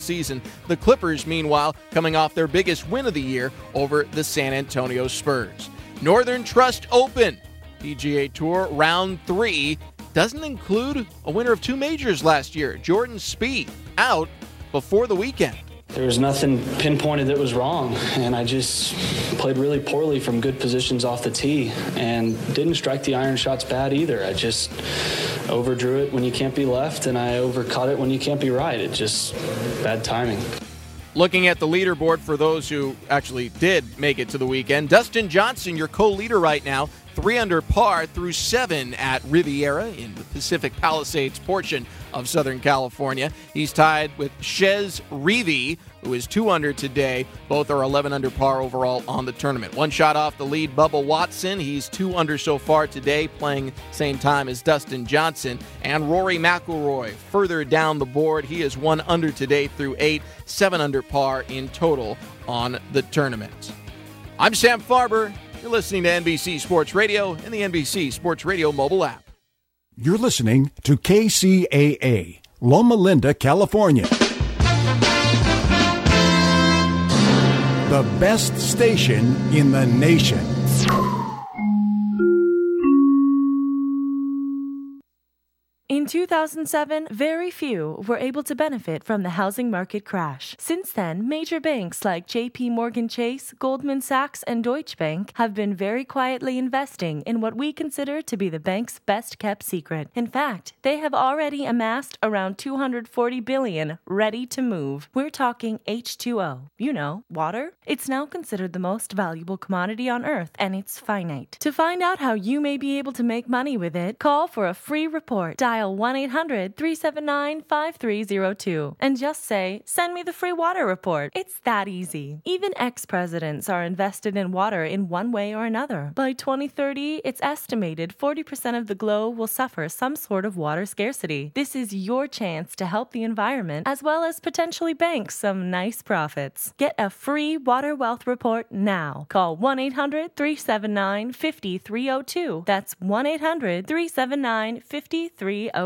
season. The Clippers, meanwhile, coming off their biggest win of the year over the San Antonio Spurs. Northern Trust Open, PGA Tour Round 3, doesn't include a winner of 2 majors last year. Jordan Spieth out before the weekend. There was nothing pinpointed that was wrong, and I just played really poorly from good positions off the tee and didn't strike the iron shots bad either. I just overdrew it when you can't be left, and I overcut it when you can't be right. It just bad timing. Looking at the leaderboard for those who actually did make it to the weekend, Dustin Johnson, your co-leader right now, 3 under par through 7 at Riviera in the Pacific Palisades portion of Southern California. He's tied with Chez Reavie, who is 2 under today. Both are 11 under par overall on the tournament. 1 shot off the lead, Bubba Watson. He's 2 under so far today, playing same time as Dustin Johnson. And Rory McIlroy further down the board. He is 1 under today through 8, 7 under par in total on the tournament. I'm Sam Farber. You're listening to NBC Sports Radio and the NBC Sports Radio mobile app. You're listening to KCAA, Loma Linda, California. The best station in the nation. In 2007, very few were able to benefit from the housing market crash. Since then, major banks like J.P. Morgan Chase, Goldman Sachs, and Deutsche Bank have been very quietly investing in what we consider to be the bank's best-kept secret. In fact, they have already amassed around $240 billion ready to move. We're talking H2O. You know, water. It's now considered the most valuable commodity on Earth, and it's finite. To find out how you may be able to make money with it, call for a free report. Dial 1-800-379-5302 and just say, "Send me the free water report." It's that easy. Even ex-presidents are invested in water in one way or another. By 2030, it's estimated 40% of the globe will suffer some sort of water scarcity. This is your chance to help the environment as well as potentially bank some nice profits. Get a free water wealth report now. Call 1-800-379-5302. That's 1-800-379-5302.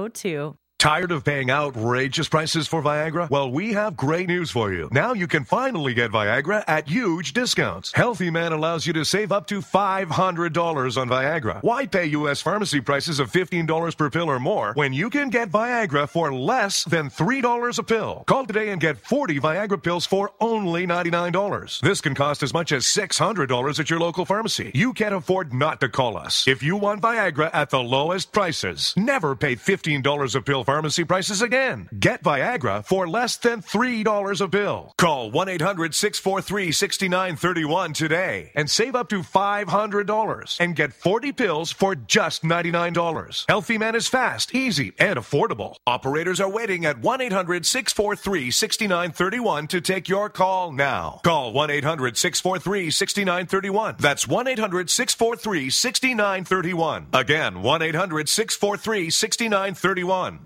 Tired of paying outrageous prices for Viagra? Well, we have great news for you. Now you can finally get Viagra at huge discounts. Healthy Man allows you to save up to $500 on Viagra. Why pay U.S. pharmacy prices of $15 per pill or more when you can get Viagra for less than $3 a pill? Call today and get 40 Viagra pills for only $99. This can cost as much as $600 at your local pharmacy. You can't afford not to call us. If you want Viagra at the lowest prices, never pay $15 a pill pharmacy prices again. Get Viagra for less than $3 a pill. Call 1-800-643-6931 today and save up to $500 and get 40 pills for just $99. Healthy Man is fast, easy, and affordable. Operators are waiting at 1-800-643-6931 to take your call now. Call 1-800-643-6931. That's 1-800-643-6931. Again, 1-800-643-6931.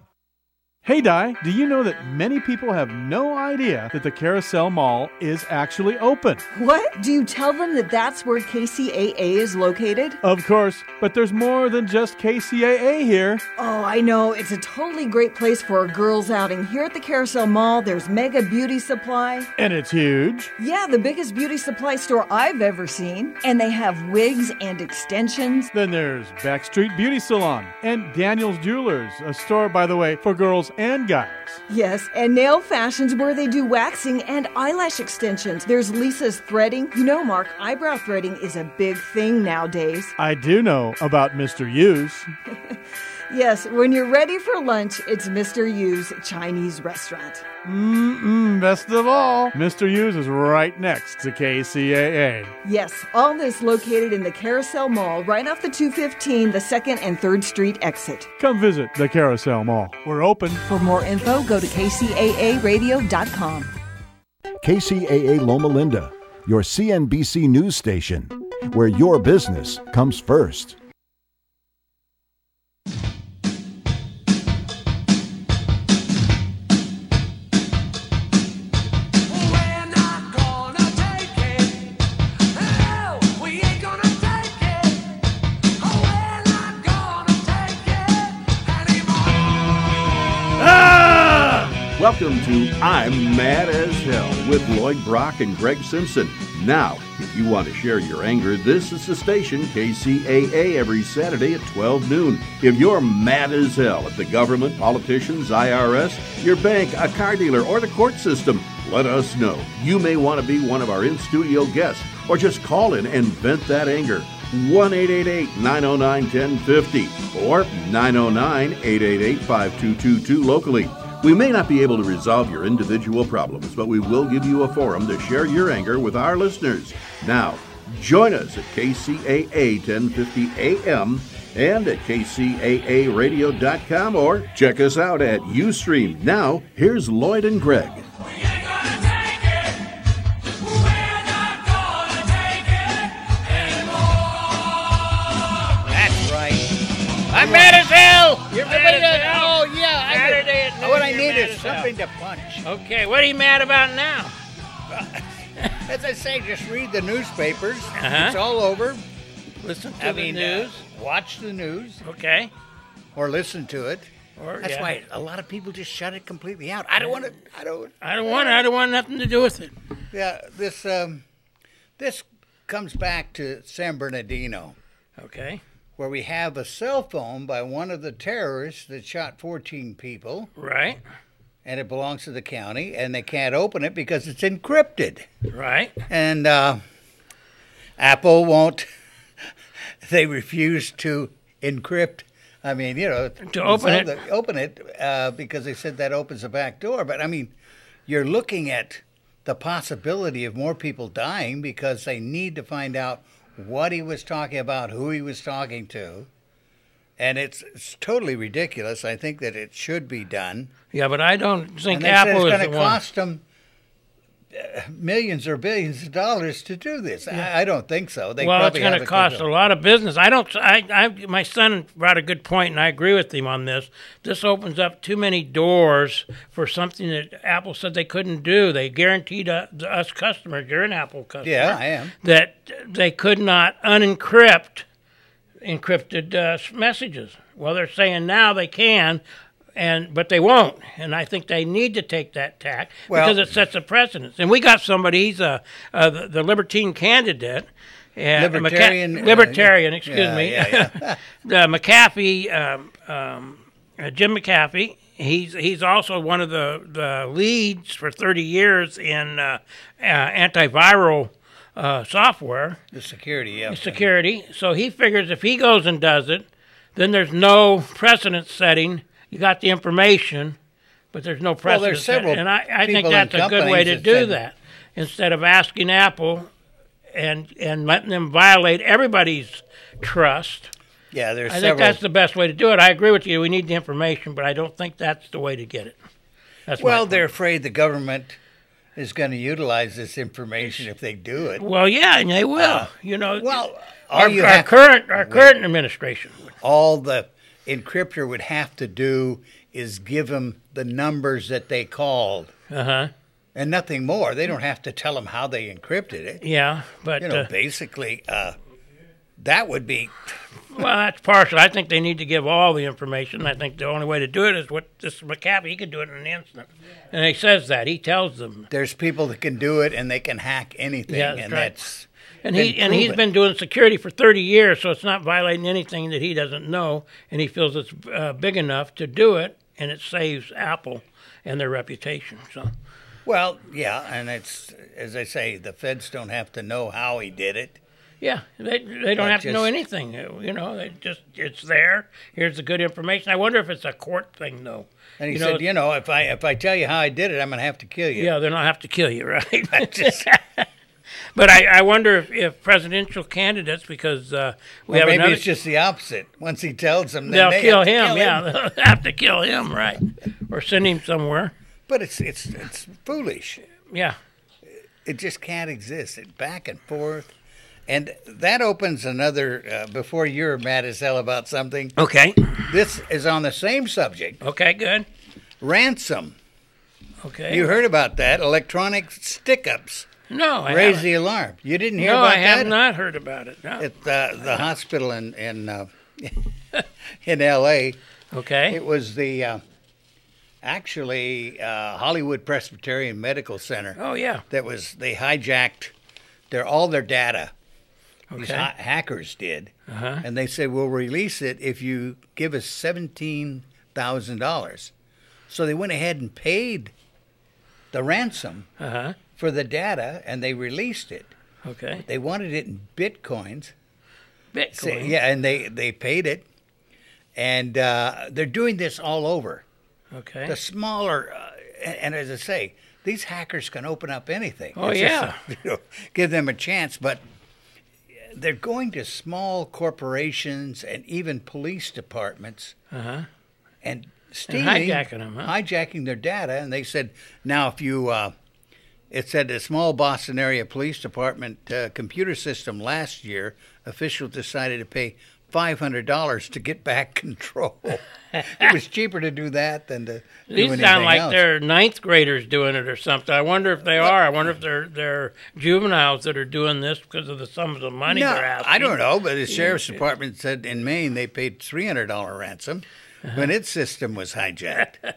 Hey Di, do you know that many people have no idea that the Carousel Mall is actually open? What? Do you tell them that that's where KCAA is located? Of course, but there's more than just KCAA here. Oh, I know. It's a totally great place for a girls' outing. Here at the Carousel Mall, there's Mega Beauty Supply. And it's huge. Yeah, the biggest beauty supply store I've ever seen. And they have wigs and extensions. Then there's Backstreet Beauty Salon and Daniel's Jewelers, a store, by the way, for girls and guys. Yes, and Nail Fashions where they do waxing and eyelash extensions. There's Lisa's Threading. You know, Mark, eyebrow threading is a big thing nowadays. I do know about Mr. Yu's. Yes, when you're ready for lunch, it's Mr. Yu's Chinese restaurant. Best of all, Mr. Yu's is right next to KCAA. Yes, all this located in the Carousel Mall, right off the 215, the 2nd and 3rd Street exit. Come visit the Carousel Mall. We're open. For more info, go to kcaaradio.com. KCAA Loma Linda, your CNBC news station, where your business comes first. Welcome to I'm Mad as Hell with Lloyd Brock and Greg Simpson. Now, if you want to share your anger, this is the station, KCAA, every Saturday at 12 noon. If you're mad as hell at the government, politicians, IRS, your bank, a car dealer, or the court system, let us know. You may want to be one of our in-studio guests, or just call in and vent that anger. 1-888-909-1050 or 909-888-5222 locally. We may not be able to resolve your individual problems, but we will give you a forum to share your anger with our listeners. Now, join us at KCAA 1050 AM and at kcaaradio.com or check us out at Ustream. Now, here's Lloyd and Greg. I'm mad as hell! You're mad as hell? Oh, yeah. Saturday at noon, what I you're need mad is as hell. something to punch. Okay, what are you mad about now? As I say, just read the newspapers. Uh-huh. It's all over. Listen to the news. Watch the news. Okay. Or listen to it. Or, That's yeah. why a lot of people just shut it completely out. I don't want to. I don't want nothing to do with it. Yeah, this comes back to San Bernardino. Okay. Where we have a cell phone by one of the terrorists that shot 14 people. Right. And it belongs to the county, and they can't open it because it's encrypted. Right. And Apple won't. They refuse to encrypt. I mean, to open it because they said that opens the back door. But I mean, you're looking at the possibility of more people dying because they need to find out what he was talking about, who he was talking to. And it's totally ridiculous. I think that it should be done. Yeah, but I don't think and Apple is the one. It's going to cost them millions or billions of dollars to do this. Yeah. I don't think so. It's going to cost a lot of business. My son brought a good point, and I agree with him on this. This opens up too many doors for something that Apple said they couldn't do. They guaranteed us customers, you're an Apple customer. Yeah, I am. That they could not unencrypt encrypted messages. Well, they're saying now they can, but they won't. And I think they need to take that tack because it sets a precedent. And we got somebody, he's the Libertine candidate. Libertarian, excuse me. Yeah. McAfee, Jim McAfee. He's also one of the leads for 30 years in antiviral software. The security, yeah. Security. So he figures if he goes and does it, then there's no precedent setting. You got the information, but there's no precedent. Well, there's several and I think that's a good way to do that. Instead of asking Apple and letting them violate everybody's trust. Yeah, I think that's the best way to do it. I agree with you. We need the information, but I don't think that's the way to get it. They're afraid the government is going to utilize this information if they do it. Well, yeah, and they will. Our current administration. All the encryptor would have to do is give them the numbers that they called. Uh-huh. And nothing more. They don't have to tell them how they encrypted it. Yeah, but basically, that would be. Well, that's partial. I think they need to give all the information. I think the only way to do it is what this McAfee. He can do it in an instant, and he says that he tells them. There's people that can do it, and they can hack anything, that's right. He's been doing security for 30 years, so it's not violating anything that he doesn't know, and he feels it's big enough to do it, and it saves Apple and their reputation. So. Well, yeah, and it's, as I say, the feds don't have to know how he did it. Yeah, they don't have to know anything. It's there. Here's the good information. I wonder if it's a court thing, though. And he said, if I tell you how I did it, I'm going to have to kill you. Yeah, they're not have to kill you, right? But I wonder if presidential candidates, because maybe it's just the opposite. Once he tells them, they'll kill him. Yeah, they'll have to kill him, right? Or send him somewhere. But it's foolish. Yeah. It just can't exist. It's back and forth. And that opens another, before you're mad as hell about something. Okay. This is on the same subject. Okay, good. Ransom. Okay. You heard about that. Electronic stick-ups. No, I raise haven't. the alarm. You didn't hear about that? No, I have not heard about it. No. At the hospital in L.A. Okay. It was the actually Hollywood Presbyterian Medical Center. Oh, yeah. They hijacked all their data. Okay. These hackers did. Uh-huh. And they said, we'll release it if you give us $17,000. So they went ahead and paid the ransom for the data, and they released it. Okay. They wanted it in Bitcoins. Bitcoin? So, yeah, and they paid it. And they're doing this all over. Okay. The smaller, and as I say, these hackers can open up anything. Oh, It's yeah. just, give them a chance. But they're going to small corporations and even police departments and stealing, hijacking them, hijacking their data. And they said, now if you, it said the small Boston area police department computer system last year, officials decided to pay $500 to get back control. It was cheaper to do that than to do These anything sound like else. they're ninth graders doing it or something. I wonder if they are. I wonder if they're juveniles that are doing this because of the sums of money No, they're asking. I don't know, but the sheriff's department said in Maine they paid $300 ransom when its system was hijacked.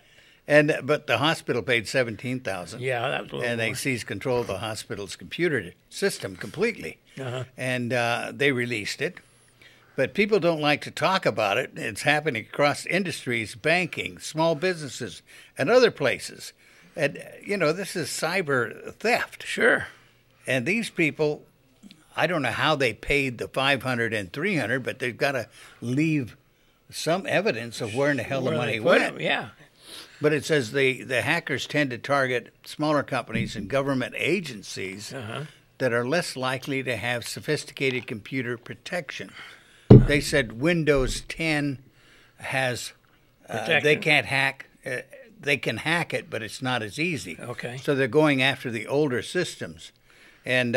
But the hospital paid $17,000. Yeah, that was a little and they more. seized control of the hospital's computer system completely. And they released it. But people don't like to talk about it. It's happening across industries, banking, small businesses, and other places. And, this is cyber theft. Sure. And these people, I don't know how they paid the $500 and $300, but they've got to leave some evidence of where in the hell the money went. Yeah. But it says the hackers tend to target smaller companies and government agencies that are less likely to have sophisticated computer protection. They said Windows 10 has, they can't hack, they can hack it, but it's not as easy. Okay. So they're going after the older systems. And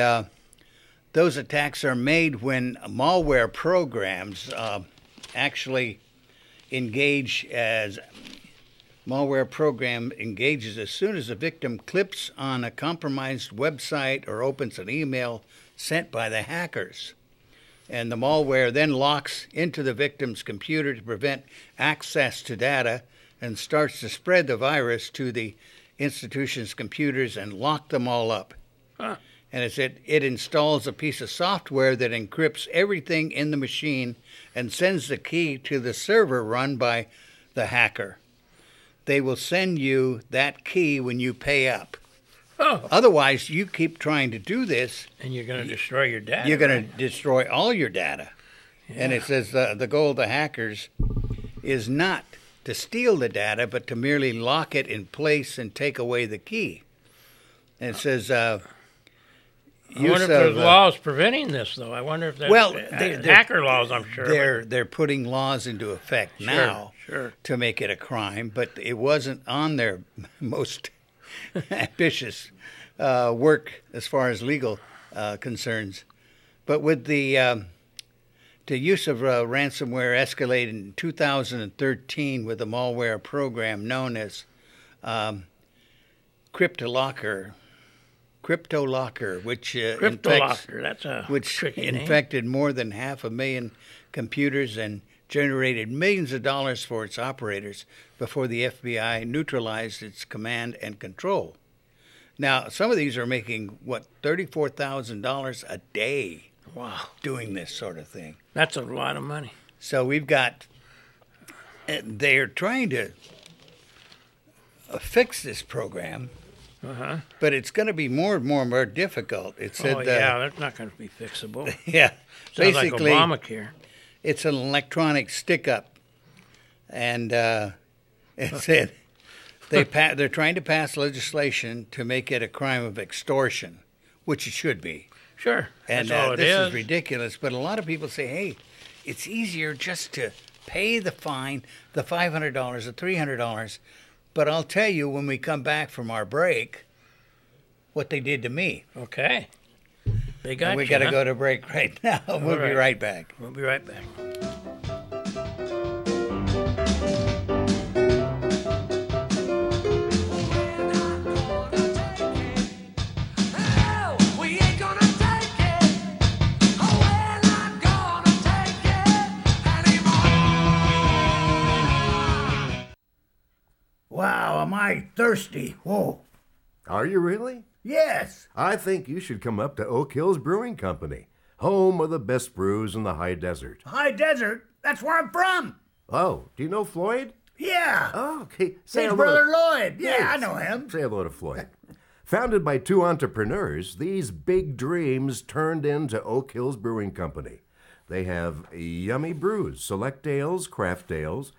those attacks are made when malware programs actually engage as malware program engages as soon as a victim clicks on a compromised website or opens an email sent by the hackers. And the malware then locks into the victim's computer to prevent access to data and starts to spread the virus to the institution's computers and lock them all up. And it said it installs a piece of software that encrypts everything in the machine and sends the key to the server run by the hacker. They will send you that key when you pay up. Otherwise, you keep trying to do this. And you're going to destroy your data. You're going to destroy all your data. Yeah. And it says the goal of the hackers is not to steal the data, but to merely lock it in place and take away the key. And it says... I wonder if there's laws preventing this, though. I wonder if there's hacker laws, I'm sure. They're putting laws into effect now to make it a crime, but it wasn't on their most ambitious work as far as legal concerns. But with the use of ransomware escalated in 2013 with a malware program known as CryptoLocker, which infected more than 500,000 computers and generated millions of dollars for its operators before the FBI neutralized its command and control. Now, some of these are making, $34,000 a day. Wow. Doing this sort of thing. That's a lot of money. So we've got, they're trying to fix this program, but it's going to be more and more difficult. It said, that's not going to be fixable. Yeah. Sounds Basically, like Obamacare. It's an electronic stick-up, and it said they're trying to pass legislation to make it a crime of extortion, which it should be. Sure, and that's all it this is ridiculous. But a lot of people say, "Hey, it's easier just to pay the fine, the $500, the $300." But I'll tell you when we come back from our break, what they did to me. Okay. They got we got to go to break right now. We'll be right back. We'll be right back. Wow, I'm I thirsty. Whoa. Are you really? Yes. I think you should come up to Oak Hills Brewing Company, home of the best brews in the high desert. High desert? That's where I'm from. Oh, do you know Floyd? Yeah. Oh, okay. His brother Lloyd. Yeah, I know him. Say hello to Floyd. Founded by two entrepreneurs, these big dreams turned into Oak Hills Brewing Company. They have yummy brews, select ales, craft sodas,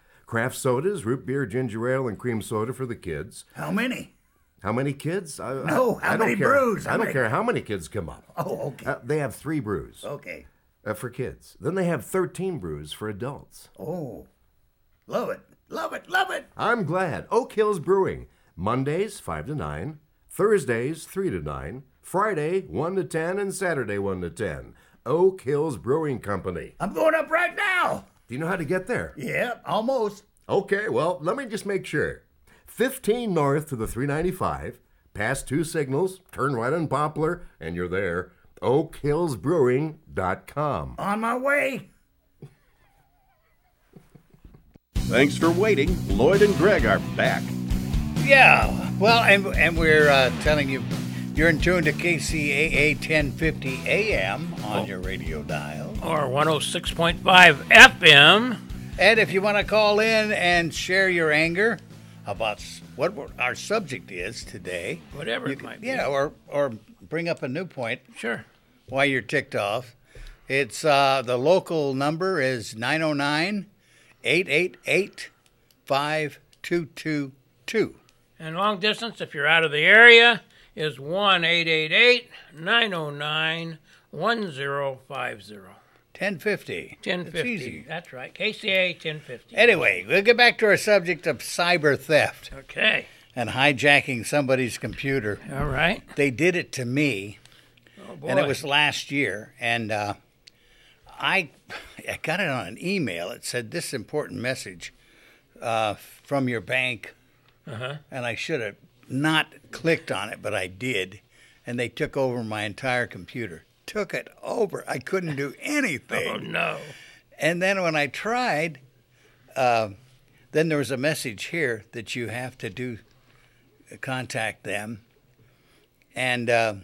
root beer, ginger ale, and cream soda for the kids. How many? How many kids? How many brews? I don't care how many kids come up. Oh, okay. They have 3 brews. Okay. For kids. Then they have 13 brews for adults. Oh, love it. Love it. Love it. I'm glad. Oak Hills Brewing. Mondays, 5 to 9. Thursdays, 3 to 9. Friday, 1 to 10. And Saturday, 1 to 10. Oak Hills Brewing Company. I'm going up right now. Do you know how to get there? Yeah, almost. Okay, well, let me just make sure. 15 north to the 395, past 2 signals, turn right on Poplar, and you're there. OakHillsBrewing.com. On my way. Thanks for waiting. Lloyd and Greg are back. Yeah, well, and we're telling you, you're in tune to KCAA 1050 AM on your radio dial. Or 106.5 FM. And if you want to call in and share your anger about what our subject is today. Whatever it might be. Yeah, or bring up a new point. Sure. While you're ticked off. It's the local number is 909-888-5222. And long distance, if you're out of the area, is 1-888-909-1050. 1050. 1050. It's easy. That's right. KCAA 1050. Anyway, we'll get back to our subject of cyber theft. Okay. And hijacking somebody's computer. All right. They did it to me. Oh, boy. And it was last year. And I got it on an email. It said, this important message from your bank. Uh-huh. And I should have not clicked on it, but I did. And they took over my entire computer. Took it over. I couldn't do anything. Oh, no. And then when I tried, then there was a message here that you have to contact them. And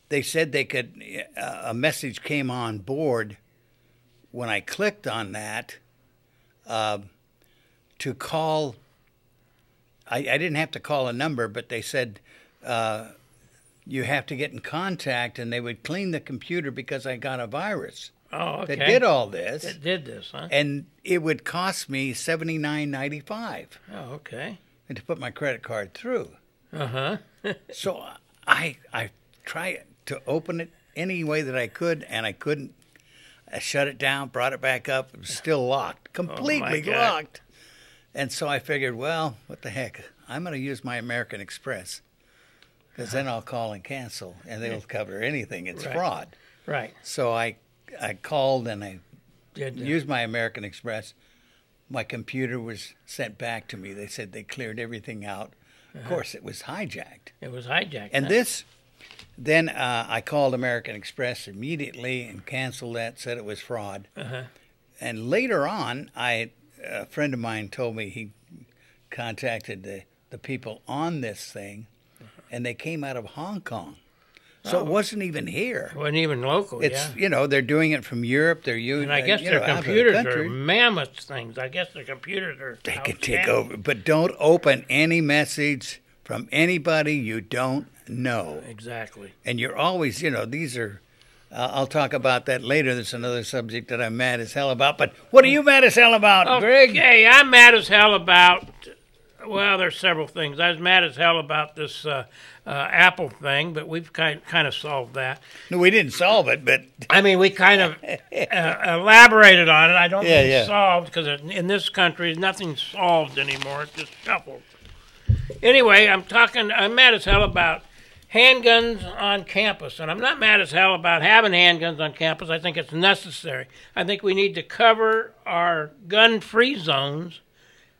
they said they could, a message came on board when I clicked on that to call. I didn't have to call a number, but they said you have to get in contact, and they would clean the computer because I got a virus. Oh, okay. That did all this. That did this, huh? And it would cost me $79.95. Oh, okay. And to put my credit card through. Uh-huh. So I tried to open it any way that I could, and I couldn't. I shut it down, brought it back up. It was still locked, completely locked. And so I figured, well, what the heck? I'm going to use my American Express. Because then I'll call and cancel, and they'll cover anything. It's fraud. Right. So I called, and I used my American Express. My computer was sent back to me. They said they cleared everything out. Of course, it was hijacked. It was hijacked. And then I called American Express immediately and canceled that, said it was fraud. Uh-huh. And later on, a friend of mine told me he contacted the people on this thing, and they came out of Hong Kong. So it wasn't even here. It wasn't even local, It's, they're doing it from Europe. They're using, and I guess their computers are mammoth things. I guess their computers are They can take over. But don't open any message from anybody you don't know. Exactly. And you're always, these are, I'll talk about that later. There's another subject that I'm mad as hell about. But what are you mad as hell about, Greg? Okay, I'm mad as hell about... Well, there's several things. I was mad as hell about this Apple thing, but we've kind of solved that. No, we didn't solve it, but... I mean, we kind of elaborated on it. I don't mean solved, because in this country, nothing's solved anymore. It's just shuffled. Anyway, I'm mad as hell about handguns on campus, and I'm not mad as hell about having handguns on campus. I think it's necessary. I think we need to cover our gun-free zones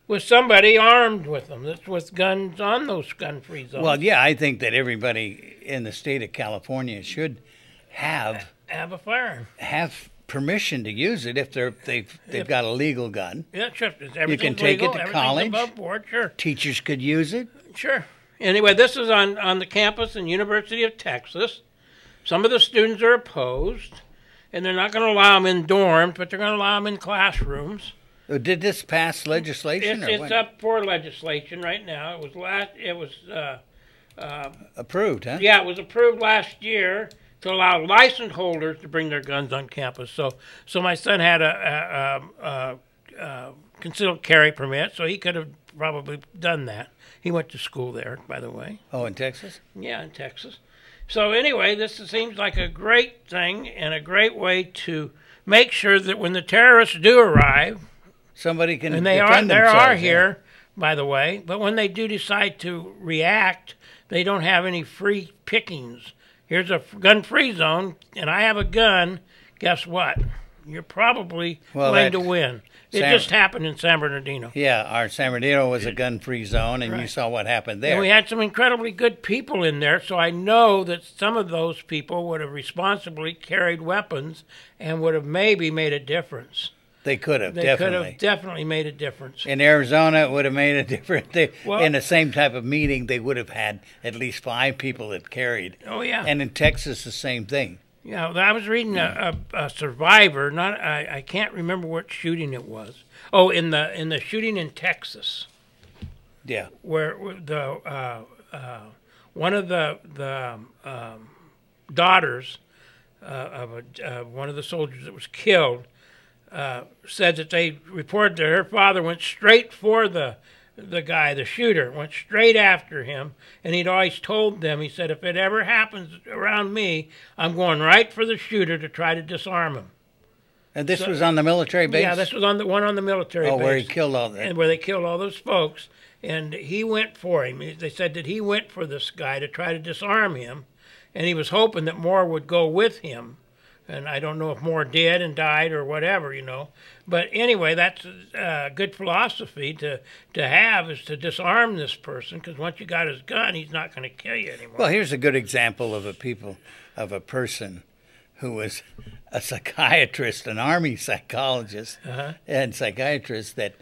with somebody armed with them, that's with guns on those gun-free zones. Well, yeah, I think that everybody in the state of California should have a firearm. Have permission to use it if they've got a legal gun. Yeah, sure. You can take legal, it to college. Above board, sure. Teachers could use it. Sure. Anyway, this is on the campus in University of Texas. Some of the students are opposed, and they're not going to allow them in dorms, but they're going to allow them in classrooms. Did this pass legislation? It's up for legislation right now. It was approved, huh? Yeah, it was approved last year to allow license holders to bring their guns on campus. So my son had a concealed carry permit, so he could have probably done that. He went to school there, by the way. Oh, in Texas? Yeah, in Texas. So anyway, this seems like a great thing and a great way to make sure that when the terrorists do arrive, somebody can and defend themselves. They are here, by the way, but when they do decide to react, they don't have any free pickings. Here's a gun-free zone, and I have a gun. Guess what? You're probably going to win. It just happened in San Bernardino. Yeah, our San Bernardino was a gun-free zone, and you saw what happened there. And we had some incredibly good people in there, so I know that some of those people would have responsibly carried weapons and would have maybe made a difference. They could have, They could have definitely made a difference. In Arizona, it would have made a difference. In the same type of meeting, they would have had at least 5 people that carried. Oh, yeah. And in Texas, the same thing. Yeah, I was reading a survivor. I can't remember what shooting it was. Oh, in the shooting in Texas. Yeah. Where the one of the daughters of one of the soldiers that was killed said that they reported that her father went straight for the guy, the shooter, went straight after him, and he'd always told them, he said, if it ever happens around me, I'm going right for the shooter to try to disarm him. And this was on the military base? Yeah, this was on the military base. Oh, where he killed all that. And where they killed all those folks, and he went for him. They said that he went for this guy to try to disarm him, and he was hoping that more would go with him. And I don't know if more did and died or whatever, But anyway, that's a good philosophy to have, is to disarm this person, because once you got his gun, he's not going to kill you anymore. Well, here's a good example of a person who was a psychiatrist, an Army psychologist and psychiatrist that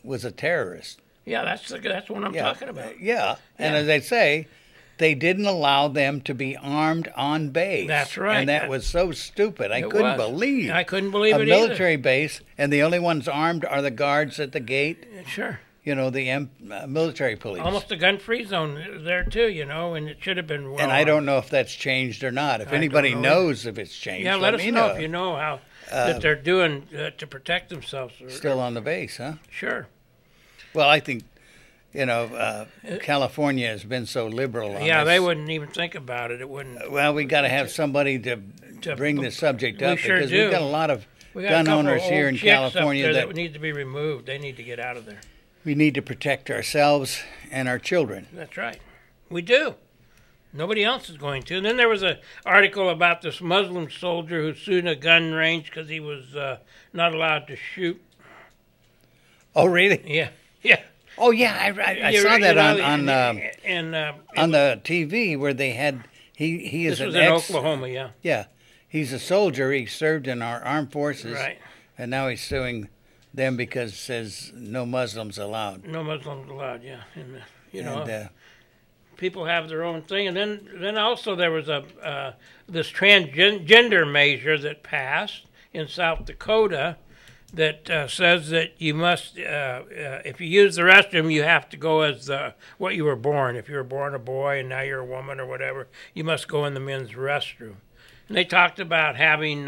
was a terrorist. Yeah, that's what I'm talking about. Yeah, and as I say, they didn't allow them to be armed on base. That's right. And that was so stupid. I couldn't believe it a military base, and the only ones armed are the guards at the gate. Sure. The military police. Almost a gun-free zone there, too, and it should have been well. And I don't know if that's changed or not. If anybody knows if it's changed, let us know if you know how that they're doing to protect themselves. Still on the base, huh? Sure. Well, I think, California has been so liberal on this. They wouldn't even think about it. It wouldn't. Well, we got to have somebody to bring the subject up, because we've got a lot of gun owners here in California that need to be removed. They need to get out of there. We need to protect ourselves and our children. That's right. We do. Nobody else is going to. And then there was an article about this Muslim soldier who sued a gun range because he was not allowed to shoot. Oh, really? Yeah. Yeah. Oh, yeah. I saw that on the TV where they had. He is this was in Oklahoma. Yeah. Yeah. He's a soldier. He served in our armed forces. Right. And now he's suing them because it says no Muslims allowed. No Muslims allowed, yeah. And, people have their own thing. And then also there was this transgender measure that passed in South Dakota that says that you must, if you use the restroom, you have to go as what you were born. If you were born a boy and now you're a woman or whatever, you must go in the men's restroom. And they talked about having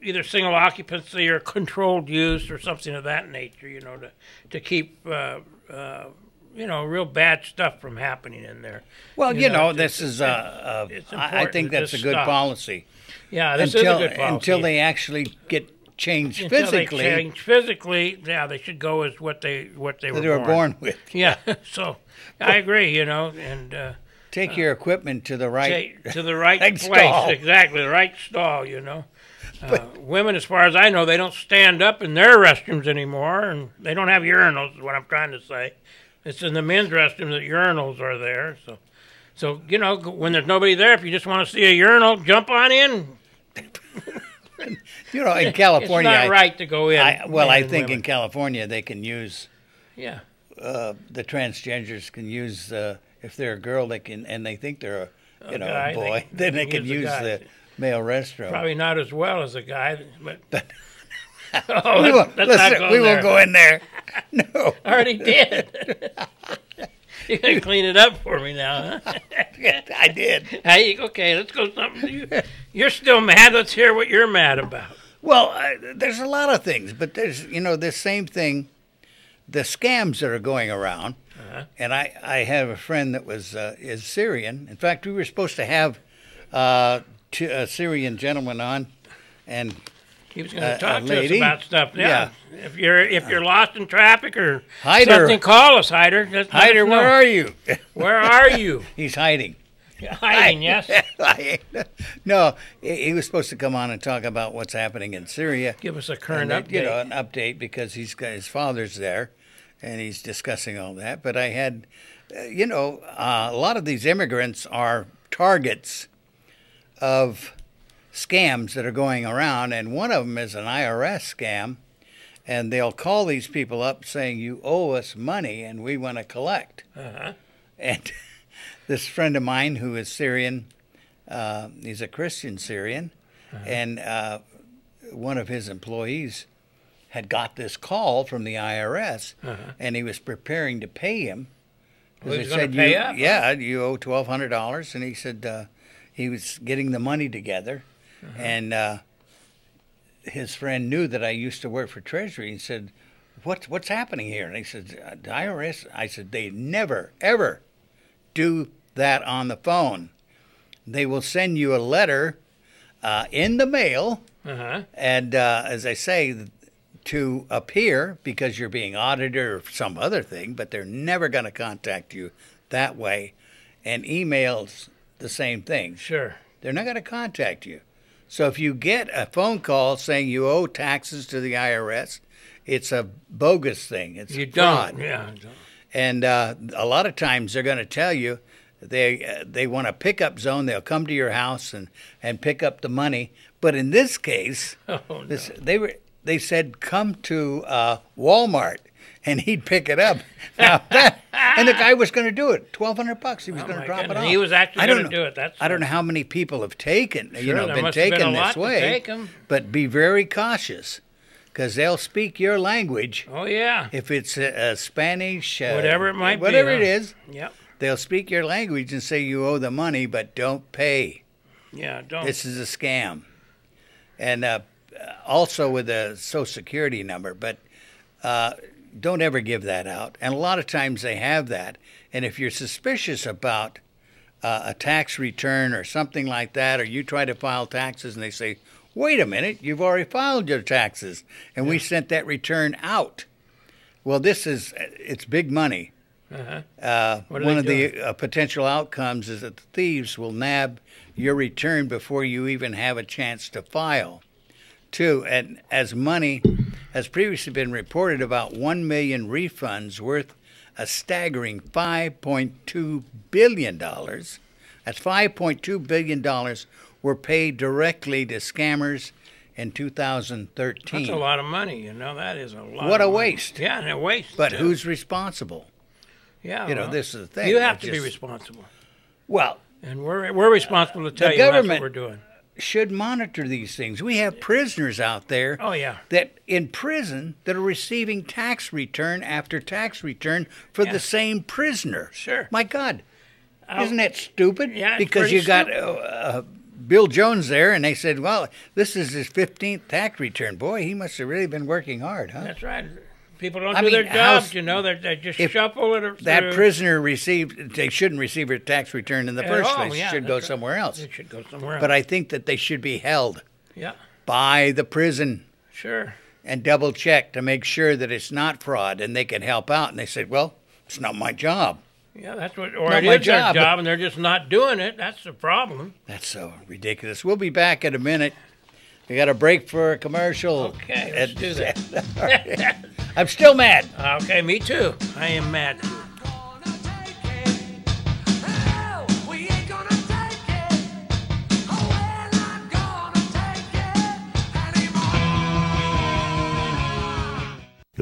either single occupancy or controlled use or something of that nature, to keep, real bad stuff from happening in there. Well, this is, I think that's a good policy. Yeah, this is a good policy. Until they actually get changed physically. They change physically, they should go as what they were born with. Yeah, so I agree, and... take your equipment to the right place. Stall. Exactly, the right stall, Women, as far as I know, they don't stand up in their restrooms anymore, and they don't have urinals, is what I'm trying to say. It's in the men's restroom that urinals are there. So when there's nobody there, if you just want to see a urinal, jump on in, You know, in California, it's not right to go in. I think in California they can use. Yeah. The transgenders can use if they're a girl, they can, and they think they're a guy, boy, then they can use the male restroom. Probably not as well as a guy, but. we won't go in there. No. I already did. You're going to clean it up for me now, huh? I did. Hey, okay, let's go something. You're still mad. Let's hear what you're mad about. Well, there's a lot of things, but there's, this same thing, the scams that are going around. And I have a friend that is Syrian. In fact, we were supposed to have a Syrian gentleman on, and he was going to talk to us about stuff. Yeah. If you're lost in traffic or Hyder, something, call us, Hyder. Hyder, where are you? Where are you? He's hiding. Hiding, yes. No, he was supposed to come on and talk about what's happening in Syria. Give us a current update. An update because he's got his father's there, and he's discussing all that. But I had, a lot of these immigrants are targets of scams that are going around, and one of them is an IRS scam, and they'll call these people up saying, you owe us money and we want to collect. And this friend of mine who is Syrian, he's a Christian Syrian, and one of his employees had got this call from the IRS, and he was preparing to pay him. Well, he was going to pay up? Yeah, you owe $1,200, and he said he was getting the money together. And his friend knew that I used to work for Treasury and said, what's happening here? And he said, the IRS. I said, they never, ever do that on the phone. They will send you a letter in the mail, and as I say, to appear because you're being audited or some other thing, but they're never going to contact you that way. And emails, the same thing. Sure. They're not going to contact you. So if you get a phone call saying you owe taxes to the IRS, it's a bogus thing. It's fraud. Yeah. And a lot of times they're going to tell you they want a pickup zone. They'll come to your house and pick up the money. But in this case, they said come to Walmart and he'd pick it up. Now and the guy was going to do it. $1,200. He was going to drop it off. He was actually going to do it. I don't know how many people have taken, been taken this way. But be very cautious, because they'll speak your language. Oh yeah. If it's Spanish, whatever it might be, whatever it is. Yep. They'll speak your language and say you owe the money, but don't pay. Yeah, don't. This is a scam, and also with a Social Security number, but. Don't ever give that out. And a lot of times they have that. And if you're suspicious about a tax return or something like that, or you try to file taxes and they say, wait a minute, you've already filed your taxes, and we sent that return out. Well, it's big money. One of the potential outcomes is that the thieves will nab your return before you even have a chance to file. Too, and as money has previously been reported, about 1 million refunds worth a staggering $5.2 billion. That's $5.2 billion were paid directly to scammers in 2013. That's a lot of money, that is a lot. What a money. waste. Yeah, and a waste. But who's responsible? Yeah, this is the thing. You have to be responsible. Well, and we're responsible to tell you that's what we're doing. Should monitor these things. We have prisoners out there that in prison that are receiving tax return after tax return for the same prisoner. Sure. My God. Isn't that stupid? Yeah, because you got Bill Jones there, and they said, well, this is his 15th tax return. Boy, he must have really been working hard, huh? That's right. People don't do their jobs, they just shuffle it through. That prisoner they shouldn't receive a tax return in the first place. Yeah, it should go somewhere else. It should go somewhere else. But I think that they should be held by the prison. Sure. And double check to make sure that it's not fraud, and they can help out. And they said, well, it's not my job. Yeah, that's what, or it is their job, and they're just not doing it. That's the problem. That's so ridiculous. We'll be back in a minute. We got a break for a commercial. Okay, let's do that. Right. I'm still mad. Okay, me too. I am mad too.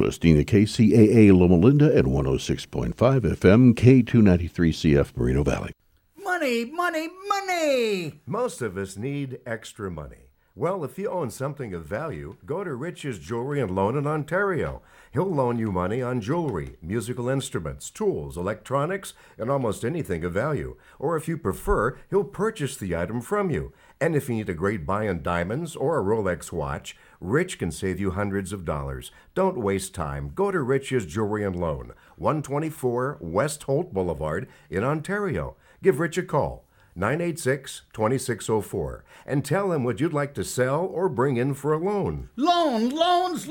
listening to KCAA Loma Linda at 106.5 FM, K293CF Moreno Valley. Money, money, money! Most of us need extra money. Well, if you own something of value, go to Rich's Jewelry and Loan in Ontario. He'll loan you money on jewelry, musical instruments, tools, electronics, and almost anything of value. Or if you prefer, he'll purchase the item from you. And if you need a great buy in diamonds or a Rolex watch, Rich can save you hundreds of dollars. Don't waste time. Go to Rich's Jewelry and Loan, 124 West Holt Boulevard in Ontario. Give Rich a call, 986-2604, and tell him what you'd like to sell or bring in for a loan. Loans!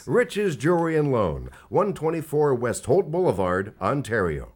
Rich's Jewelry and Loan, 124 West Holt Boulevard, Ontario.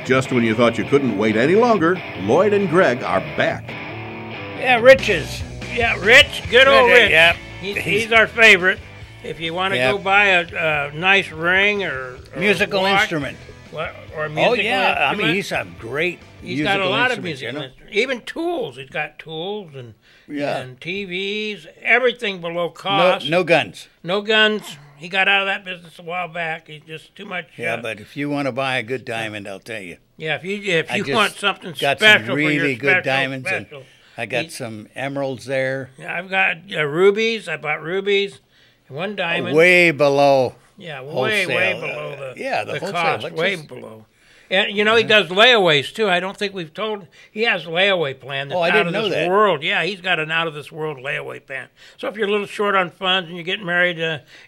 Just when you thought you couldn't wait any longer, Lloyd and Greg are back. Yeah, Rich's. Yeah, Rich, good old Rich. Yeah. He's our favorite. If you want to go buy a nice ring or musical watch, instrument. Or a musical instrument. I mean, he's a great He's got a lot of musical instruments. Even tools. He's got tools and TVs, everything below cost. No guns. No guns. He got out of that business a while back. He's just too much. Yeah, but if you want to buy a good diamond, I'll tell you. Yeah, if you want something got special some really for your good diamonds, special. and I got some emeralds there. Yeah, I've got rubies. I bought rubies. One diamond. Way below. Yeah, way below the cost. Way below. And, he does layaways, too. I don't think we've told. He has a layaway plan that's out of this world. Yeah, he's got an out-of-this-world layaway plan. So if you're a little short on funds and you're getting married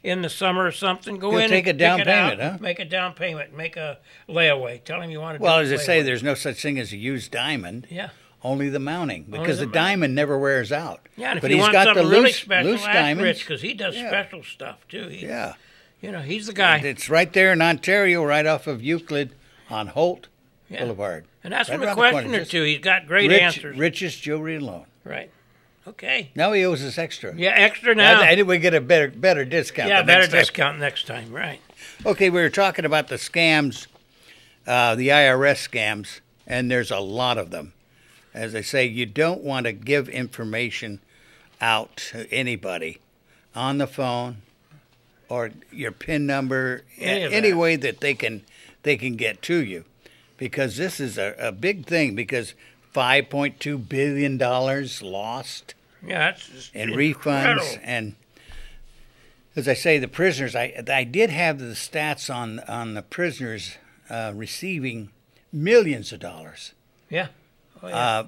in the summer or something, go in take and a down pick payment, it out, huh? Make a down payment. Make a layaway. Tell him you want to Well, do as I say, there's no such thing as a used diamond. Yeah. Only the mounting, because the diamond never wears out. Yeah, and if but you he's want got something the really loose, special, loose ask diamonds. Rich, because he does special stuff, too. He's the guy. And it's right there in Ontario, right off of Euclid on Holt Boulevard. And ask him right a question or two. He's got great answers. Rich's Jewelry and Loan. Right. Okay. Now he owes us extra. Yeah, extra now. I think we get a better discount. Yeah, better discount next time. Right. Okay, we were talking about the scams, the IRS scams, and there's a lot of them. As I say, you don't want to give information out to anybody on the phone or your PIN number, any way that they can get to you, because this is a big thing. Because $5.2 billion lost, in refunds, and as I say, the prisoners. I did have the stats on the prisoners receiving millions of dollars. Yeah. Oh, yeah.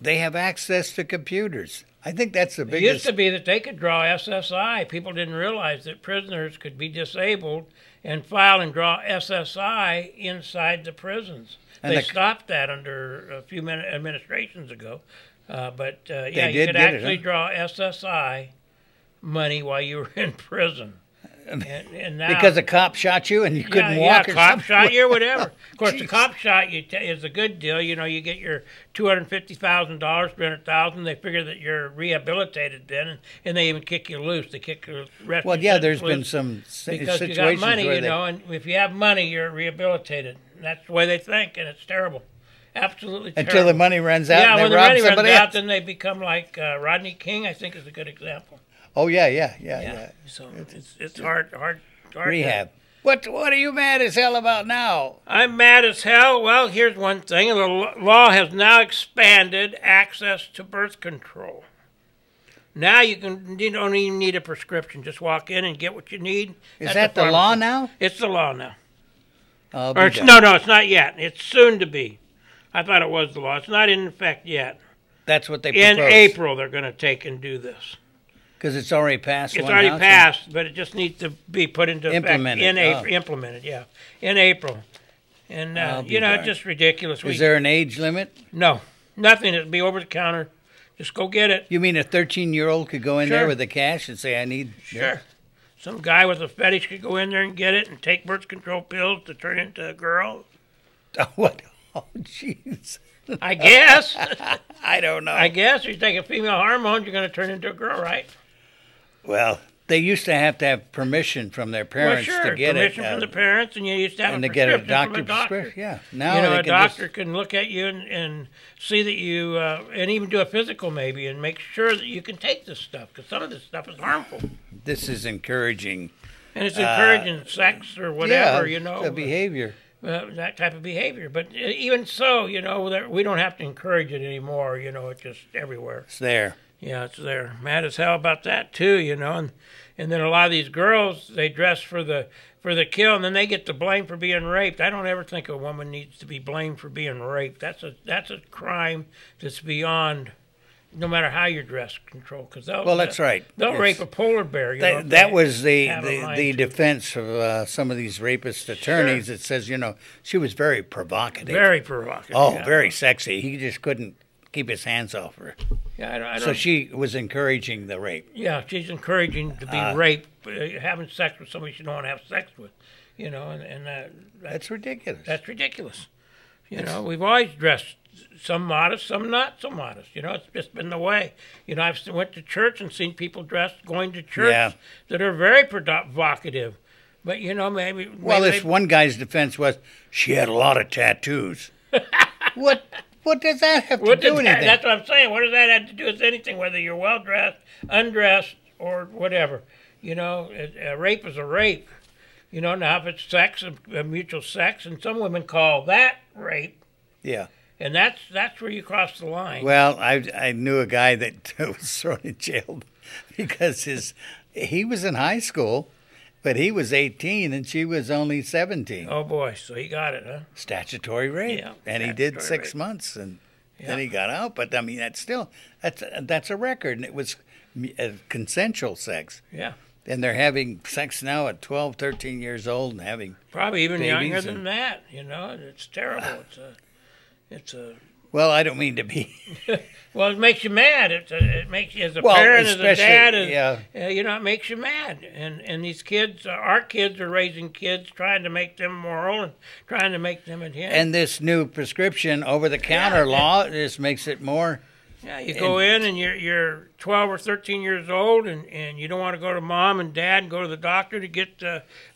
They have access to computers. I think that's the biggest. It used to be that they could draw SSI. People didn't realize that prisoners could be disabled and file and draw SSI inside the prisons. They stopped that under a few administrations ago. But you could actually draw SSI money while you were in prison. And now, because a cop shot you and you couldn't walk, or cop shot you or whatever. Of course, the cop shot you is a good deal. You get your $250,000, $300,000. They figure that you're rehabilitated then, and they even kick you loose. They kick the rest. Well, yeah, there's been some because situations you got money, where and if you have money, you're rehabilitated. And that's the way they think, and it's terrible. Absolutely terrible. Until the money runs out. Yeah, and when they the money rob runs else. out, then they become like Rodney King. I think is a good example. Oh yeah. So it's hard. Rehab. What are you mad as hell about now? I'm mad as hell. Well, here's one thing: the law has now expanded access to birth control. Now you don't even need a prescription. Just walk in and get what you need. Is that the law now? It's the law now. No, it's not yet. It's soon to be. I thought it was the law. It's not in effect yet. That's what they proposed. In April, they're going to take and do this. Because it's already passed. It's already passed, but it just needs to be put into effect implemented. Yeah, in April, and it's just ridiculous. Is there an age limit? No, nothing. It'll be over the counter. Just go get it. You mean a 13-year-old could go in there with the cash and say, "I need"? Sure. Some guy with a fetish could go in there and get it and take birth control pills to turn into a girl. What? Oh, jeez. I guess. I don't know. I guess you take a female hormone, you're going to turn into a girl, right? Well, They used to have permission from their parents to get permission from the parents, and you used to have and a to get a prescription from a doctor. prescription. Yeah, now a doctor can look at you and see that you, and even do a physical maybe, and make sure that you can take this stuff, because some of this stuff is harmful. This is encouraging. And it's encouraging sex or whatever, the behavior. That type of behavior. But even so, we don't have to encourage it anymore. It's just everywhere. It's there. Yeah, it's there. Mad as hell about that too, and then a lot of these girls, they dress for the kill, and then they get the blame for being raped. I don't ever think a woman needs to be blamed for being raped. That's a crime that's beyond, no matter how you're dressed, control. That's right. They'll rape a polar bear. That was the defense of some of these rapist attorneys. Sure. It says, she was very provocative. Very provocative. Oh, very sexy. He just couldn't keep his hands off her. Yeah, I don't. So she was encouraging the rape. Yeah, she's encouraging to be raped, having sex with somebody she don't want to have sex with, that's ridiculous. That's ridiculous. We've always dressed some modest, some not so modest. It's just been the way. I've went to church and seen people dressed going to church that are very provocative. But maybe. Well, this one guy's defense was she had a lot of tattoos. What does that have to do with anything? That's what I'm saying. What does that have to do with anything, whether you're well-dressed, undressed, or whatever? A rape is a rape. Now if it's sex, a mutual sex, and some women call that rape. Yeah. And that's where you cross the line. Well, I knew a guy that was thrown in jail because he was in high school, but he was 18 and she was only 17. Oh, boy. So he got it, huh? Statutory rape. Yeah. And he did 6 months, and then he got out. But, I mean, that's a record. And it was consensual sex. Yeah. And they're having sex now at 12, 13 years old and having probably even younger than that. It's terrible. It's a. Well, I don't mean to be. Well, it makes you mad. It makes you, as a parent, as a dad, it makes you mad. And these kids, our kids are raising kids, trying to make them moral and trying to make them adhere. And this new prescription over-the-counter law just makes it more. Yeah, you go in and you're 12 or 13 years old and you don't want to go to mom and dad and go to the doctor to get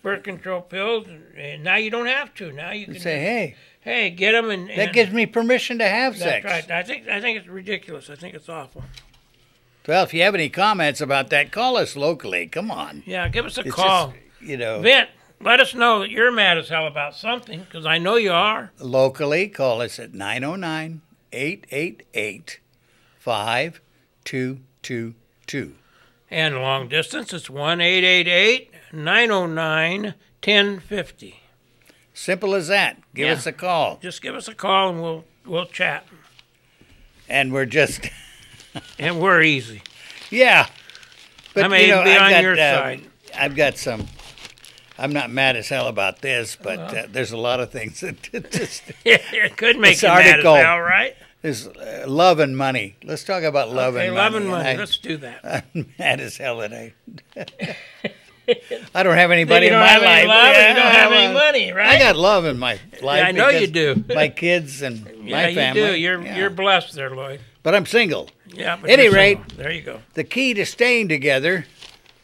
birth control pills. And now you don't have to. Now you can say, hey, get them. And that gives me permission to have sex. That's right. I think it's ridiculous. I think it's awful. Well, if you have any comments about that, call us locally. Come on. Yeah, give us a call. Just, Vint, let us know that you're mad as hell about something, because I know you are. Locally, call us at 909-888-5222. And long distance, it's 1-888-909-1050. Simple as that. Give us a call. Just give us a call and we'll chat. And we're just and we're easy. Yeah. But I may be on your side. I've got some. I'm not mad as hell about this, but there's a lot of things that just it could make you mad as hell, right? There's love and money. Let's talk about love and money. Love and money. Let's do that. I'm mad as hell today. I don't have anybody in my life. You don't have any money, right? I got love in my life. Yeah, I know you do. My kids and my family. Yeah, you do. You're blessed there, Lloyd. But I'm single. Yeah. But at any rate, there you go. The key to staying together,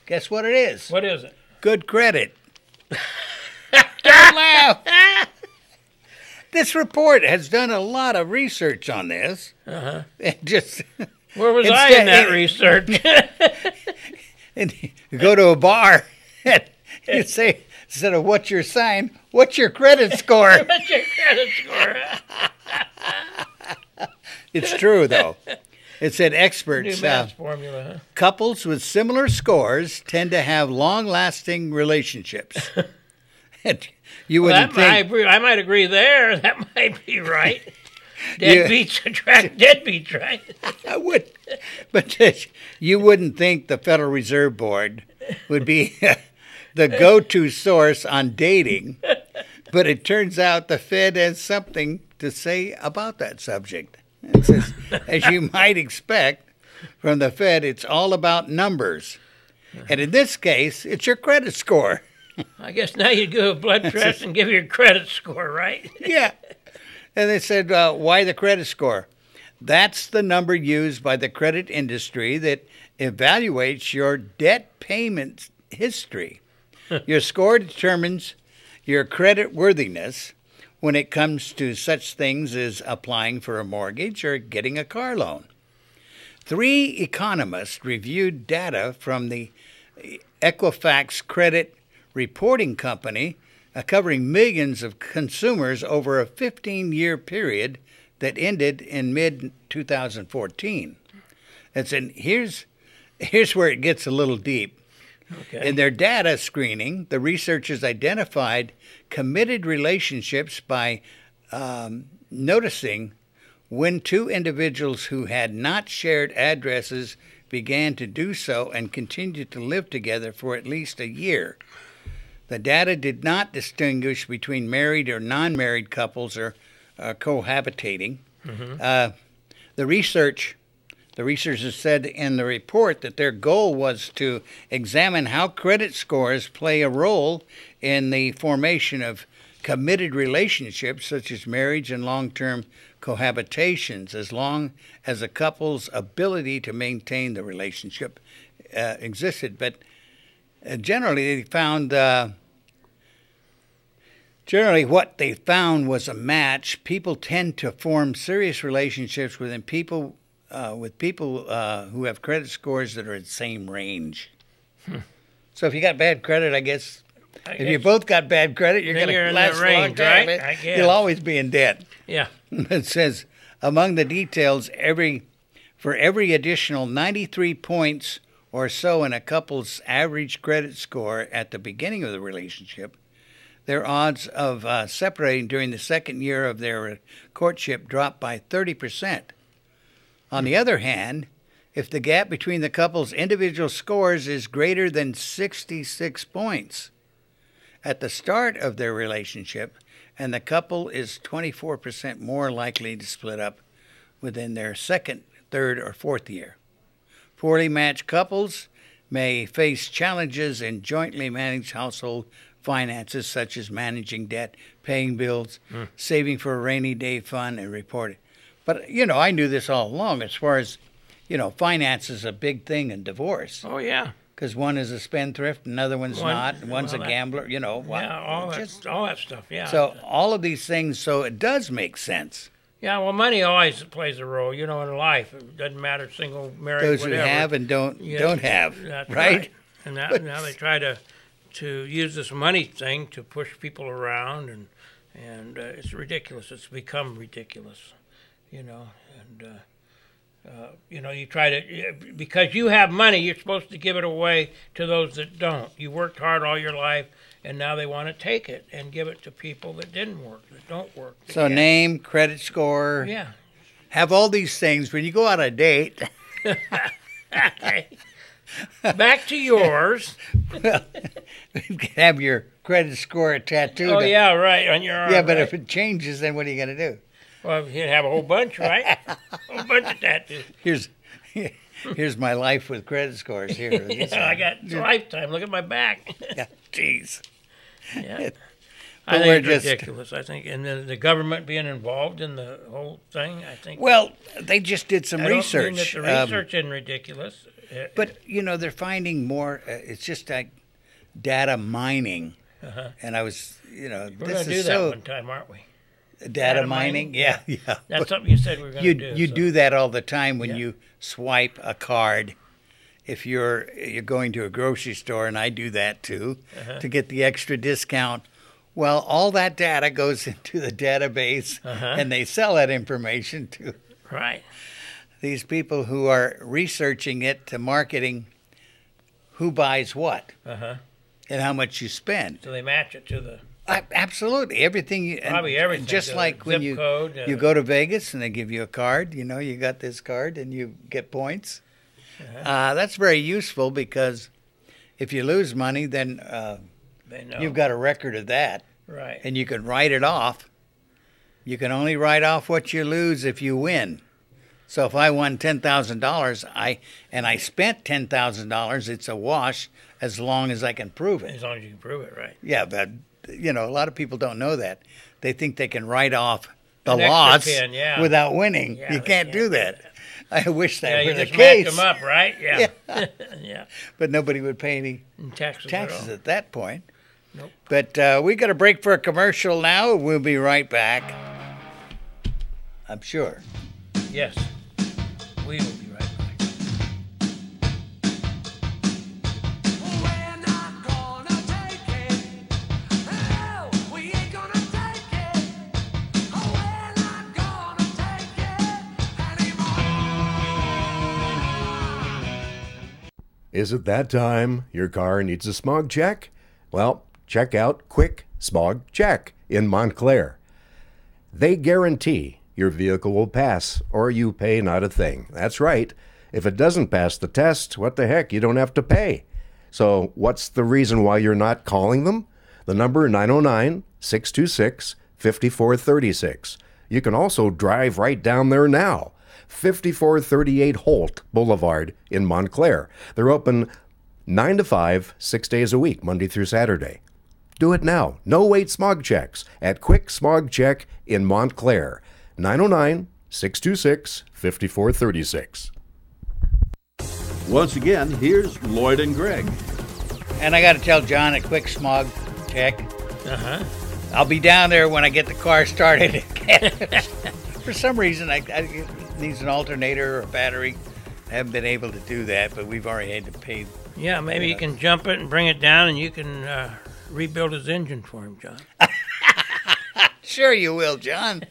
guess what it is? What is it? Good credit. Don't laugh. This report has done a lot of research on this. Uh-huh. Where was I in that research? And you go to a bar and you say, instead of what's your sign, what's your credit score? What's your credit score? It's true, though. It said experts. New math formula, huh? Couples with similar scores tend to have long-lasting relationships. You wouldn't think. I might agree there. That might be right. Deadbeats attract deadbeats, right? I would, but you wouldn't think the Federal Reserve Board would be the go-to source on dating, but it turns out the Fed has something to say about that subject. It says, as you might expect from the Fed, it's all about numbers, and in this case, it's your credit score. I guess now you do a blood test and give your credit score, right? Yeah. And they said, why the credit score? That's the number used by the credit industry that evaluates your debt payment history. Your score determines your credit worthiness when it comes to such things as applying for a mortgage or getting a car loan. 3 economists reviewed data from the Equifax Credit Reporting Company covering millions of consumers over a 15-year period that ended in mid-2014. Here's where it gets a little deep. Okay. In their data screening, the researchers identified committed relationships by noticing when 2 individuals who had not shared addresses began to do so and continued to live together for at least a year. The data did not distinguish between married or non-married couples or cohabitating. Mm-hmm. The researchers said in the report that their goal was to examine how credit scores play a role in the formation of committed relationships such as marriage and long-term cohabitations, as long as a couple's ability to maintain the relationship existed. But generally, they found what they found was a match. People tend to form serious relationships with people who have credit scores that are in the same range. So if you got bad credit, I guess if you both got bad credit, you're going to last a long time. Right? You'll always be in debt. Yeah. It says, among the details, for every additional 93 points or so in a couple's average credit score at the beginning of the relationship, their odds of separating during the second year of their courtship dropped by 30%. On the other hand, if the gap between the couple's individual scores is greater than 66 points at the start of their relationship, and the couple is 24% more likely to split up within their second, third, or fourth year. Poorly matched couples may face challenges in jointly managed household finances, such as managing debt, paying bills, saving for a rainy day fund, and reporting. But, I knew this all along as far as, finance is a big thing in divorce. Oh, yeah. Because one is a spendthrift, another one's not, and one's a gambler, Yeah, all that stuff, yeah. So all of these things, so it does make sense. Yeah, well, money always plays a role, in life. It doesn't matter, single, married, those whatever. Those who have and don't have, that's right? And now they try to use this money thing to push people around, and it's ridiculous. It's become ridiculous, you try to, because you have money, you're supposed to give it away to those that don't. You worked hard all your life, and now they want to take it and give it to people that didn't work, that don't work. So name, credit score. Yeah. Have all these things when you go on a date. Okay. Back to yours. Well, you can have your credit score tattooed. Oh, yeah, right, on your arm. Yeah, but right? if it changes, then what are you going to do? Well, you'd have a whole bunch, right? A whole bunch of tattoos. Here's my life with credit scores here. Yeah, I got lifetime. Look at my back. Yeah, jeez. Yeah. I think it's ridiculous. I think, and the government being involved in the whole thing, I think. Well, they just did some research. I don't mean that the research isn't ridiculous. But, they're finding more, it's just like data mining. Uh-huh. And I was, we're going to do that one time, aren't we? Data mining? Yeah. That's something you said we were going to do. You do that all the time when you swipe a card. If you're going to a grocery store, and I do that too, to get the extra discount. Well, all that data goes into the database, and they sell that information to these people who are researching it to marketing who buys what and how much you spend. So they match it to the... Absolutely. Everything. Probably everything. Just like when you go to Vegas and they give you a card, you got this card and you get points. That's very useful because if you lose money, then you've got a record of that. Right. And you can write it off. You can only write off what you lose if you win. So if I won $10,000, and I spent $10,000, it's a wash as long as I can prove it. As long as you can prove it, right? Yeah, but a lot of people don't know that. They think they can write off the An extra loss pin, yeah. without winning. Yeah, you they can't do that. I wish that were you the just case. match them up, right? Yeah. Yeah. But nobody would pay any taxes at that point. Nope. But we got a break for a commercial now. We'll be right back. I'm sure. Yes. We will be right back. Is it that time your car needs a smog check? Well, check out Quick Smog Check in Montclair. They guarantee your vehicle will pass or you pay not a thing. That's right. If it doesn't pass the test, what the heck, you don't have to pay. So what's the reason why you're not calling them? The number 909-626-5436. You can also drive right down there now. 5438 Holt Boulevard in Montclair. They're open 9 to 5, 6 days a week, Monday through Saturday. Do it now. No wait smog checks at Quick Smog Check in Montclair. 909-626-5436. Once again, here's Lloyd and Greg. And I got to tell John a quick smog check. Uh-huh. I'll be down there when I get the car started again. For some reason, it needs an alternator or a battery. I haven't been able to do that, but we've already had to pay. Yeah, maybe you can jump it and bring it down, and you can rebuild his engine for him, John. Sure you will, John.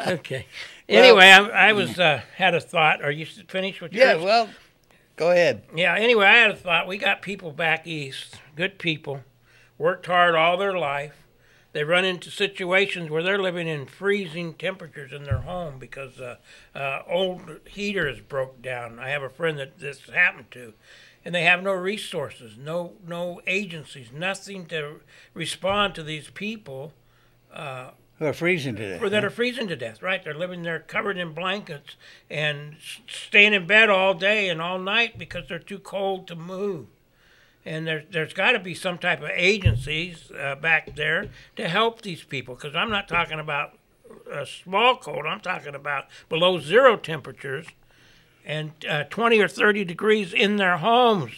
Okay. Anyway, I was had a thought. Are you finished with yours? Yeah, well, go ahead. Yeah, anyway, I had a thought. We got people back east, good people, worked hard all their life. They run into situations where they're living in freezing temperatures in their home because old heaters broke down. I have a friend that this happened to, and they have no resources, no agencies, nothing to respond to these people. Who are freezing to death. That are freezing to death, right? They're living there covered in blankets and staying in bed all day and all night because they're too cold to move. And there's got to be some type of agencies back there to help these people, because I'm not talking about a small cold. I'm talking about below zero temperatures and 20 or 30 degrees in their homes.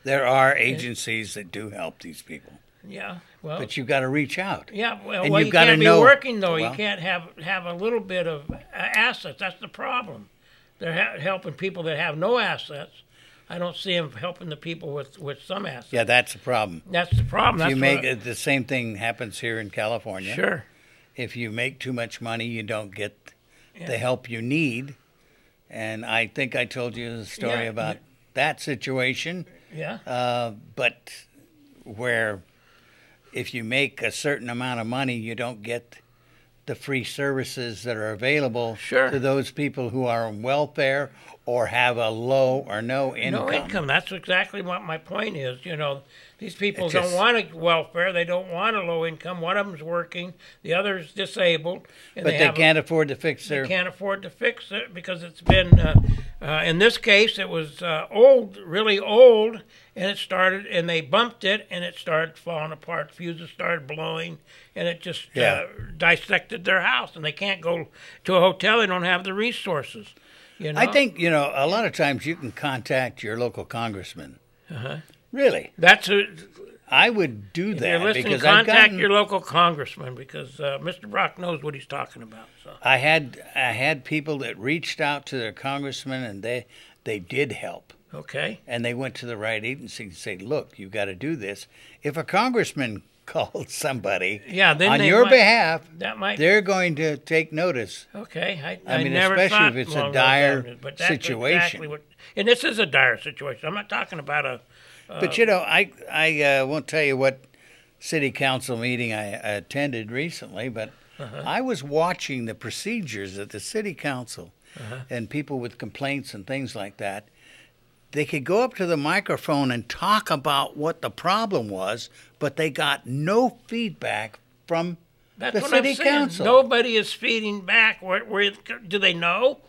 There are agencies that do help these people. Yeah, well, but you've got to reach out. Yeah, well, and you you've got can't to be know, working though. Well, you can't have a little bit of assets. That's the problem. They're helping people that have no assets. I don't see them helping the people with some assets. Yeah, that's the problem. That's the problem. If you make the same thing happens here in California. Sure. If you make too much money, you don't get the help you need. And I think I told you the story about that situation. Yeah. But where if you make a certain amount of money, you don't get the free services that are available to those people who are on welfare or have a low or no income. No income. That's exactly what my point is. You know, these people don't want a welfare. They don't want a low income. One of them's working. The other's disabled. And but they can't afford to fix their... They can't afford to fix it because it's been, in this case, it was old, really old, and they bumped it, and it started falling apart. Fuses started blowing, and it just dissected their house, and they can't go to a hotel. They don't have the resources. You know? I think, a lot of times you can contact your local congressman. Uh-huh. Really? I would do that. If you're listening, because contact your local congressman because Mr. Brock knows what he's talking about. So. I had people that reached out to their congressman, and they did help. Okay. And they went to the right agency and said, look, you've got to do this. If a congressman called somebody on your behalf, they're going to take notice. Okay. I mean, never especially thought if it's a long dire but that's situation. Exactly and this is a dire situation. I'm not talking about a... But, I won't tell you what city council meeting I attended recently, but I was watching the procedures at the city council and people with complaints and things like that. They could go up to the microphone and talk about what the problem was, but they got no feedback from the city council. Nobody is feeding back. Where do they know?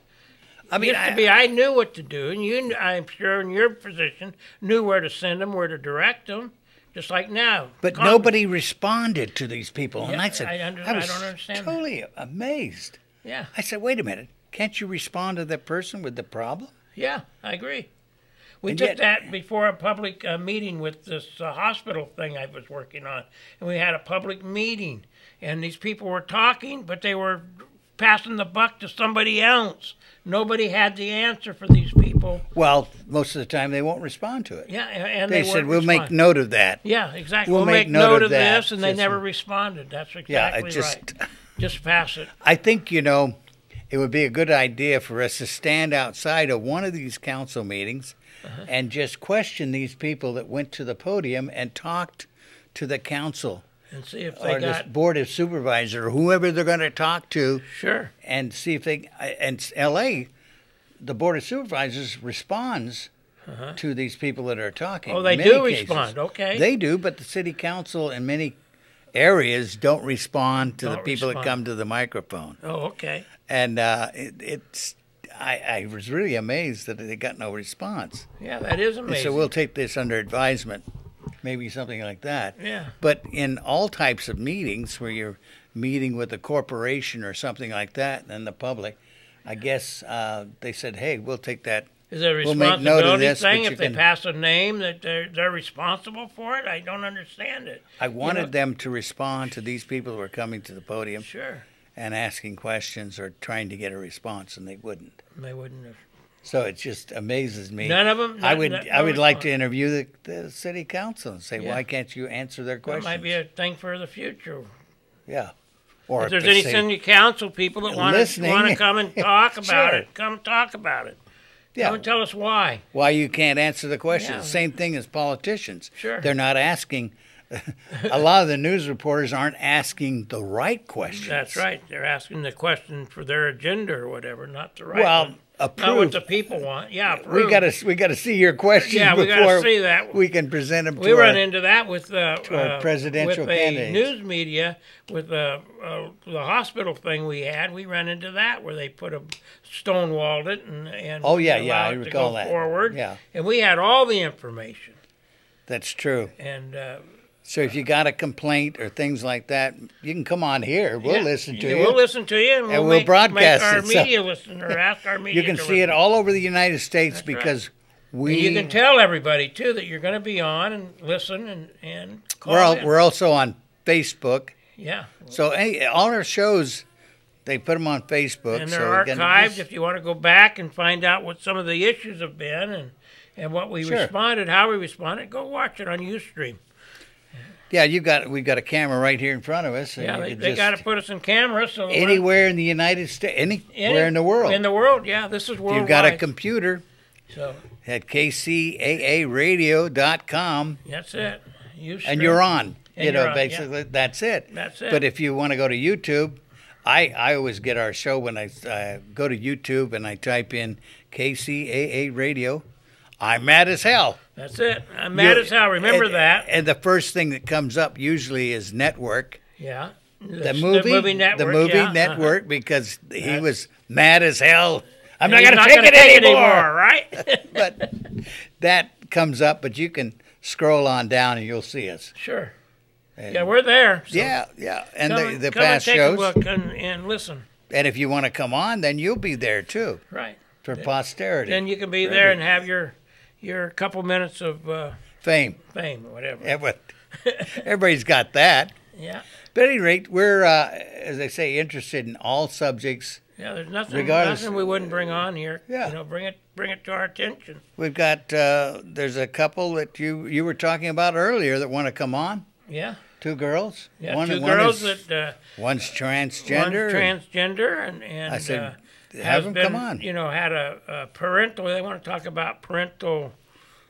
I mean, I knew what to do, and I'm sure in your position knew where to send them, where to direct them. just like now. But nobody responded to these people. Yeah, and I said, I was don't understand totally amazed. Yeah. I said, wait a minute. Can't you respond to the person with the problem? Yeah, I agree. We And took yet- that before a public meeting with this hospital thing I was working on. And we had a public meeting. And these people were talking, but they were passing the buck to somebody else. Nobody had the answer for these people. Well, most of the time they won't respond to it. Yeah, and they they said, weren't we'll make responding. note of that. Yeah, exactly. We'll make note of that. this, and they never responded. That's exactly right. Just pass it. I think, it would be a good idea for us to stand outside of one of these council meetings and just question these people that went to the podium and talked to the council. And see if they or got... this board of supervisors, or whoever they're going to talk to. Sure. And see if they... And L.A., the board of supervisors responds to these people that are talking. Oh, they in many do cases. respond. Okay. They do, but the city council in many areas don't respond to the people that come to the microphone. Oh, okay. And I was really amazed that they got no response. Yeah, that is amazing. So we'll take this under advisement, maybe something like that. Yeah. But in all types of meetings where you're meeting with a corporation or something like that and the public, I guess they said, hey, we'll take that. Is it a we'll make note of responsibility this, thing but if they pass a name that they're responsible for it? I don't understand it. I wanted them to respond to these people who were coming to the podium. Sure. And asking questions or trying to get a response, and they wouldn't. They wouldn't have. So it just amazes me. None of them. I would like to interview the city council and say, why can't you answer their questions? That might be a thing for the future. Yeah. Or if there's any city council people that want to come and talk about it, come talk about it. Yeah. Come and tell us why. Why you can't answer the questions. Yeah. Same thing as politicians. Sure. They're not asking. A lot of the news reporters aren't asking the right questions. That's right. They're asking the question for their agenda or whatever, not the right one. Approve. Not what the people want. Yeah, approve. We got to see your questions we got to see that. We can present them. We run into that with our presidential with candidates. News media with the hospital thing we had. We ran into that where they put a stonewalled it and I recall that forward. Yeah, and we had all the information. That's true. And so if you got a complaint or things like that, you can come on here. We'll listen to you. We'll listen to you, and we'll broadcast make our it. media listen or ask our media. You can to see it all over the United States. That's because and you can tell everybody too that you're going to be on and listen and call in. We're also on Facebook. Yeah. So all our shows, they put them on Facebook. And they're archived if you want to go back and find out what some of the issues have been and what we responded, how we responded. Go watch it on Ustream. Yeah, we've got a camera right here in front of us. Yeah, they got to put us in camera. So anywhere in the United States, anywhere in the world. In the world, yeah. This is worldwide. You've got a computer so at kcaaradio.com. That's it. And you're on. And basically, that's it. That's it. But if you want to go to YouTube, I always get our show when I go to YouTube and I type in KCAA Radio. I'm mad as hell. That's it. I'm mad as hell. Remember that. And the first thing that comes up usually is network. Yeah. The movie network. The movie network because he was mad as hell. I'm not going to take it anymore. Right? But that comes up, but you can scroll on down and you'll see us. Sure. And we're there. So yeah. And the come past and take shows. A look and listen. And if you want to come on, then you'll be there too. Right. For posterity. Then you can be there and have your couple minutes of fame or whatever. Everybody's got that. Yeah. But at any rate, we're, as I say, interested in all subjects. Yeah, there's nothing we wouldn't bring on here. Yeah. Bring it to our attention. We've got, there's a couple that you were talking about earlier that want to come on. Yeah. 2 girls. Yeah, 2 girls that... one's transgender. One's transgender, and I said, have them come on. Had a parental... They want to talk about parental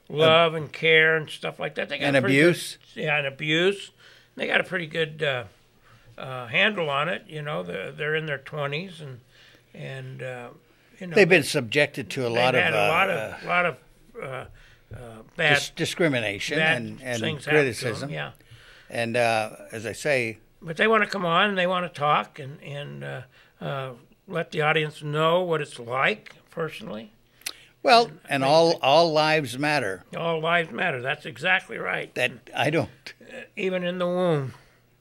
love and care and stuff like that. They got abuse. And abuse. They got a pretty good handle on it. They're in their 20s and they've been subjected to a lot of bad discrimination and criticism. Yeah. And as I say, but they want to come on and they want to talk and let the audience know what it's like personally. Well, and all lives matter. All lives matter. That's exactly right. That I don't. Even in the womb.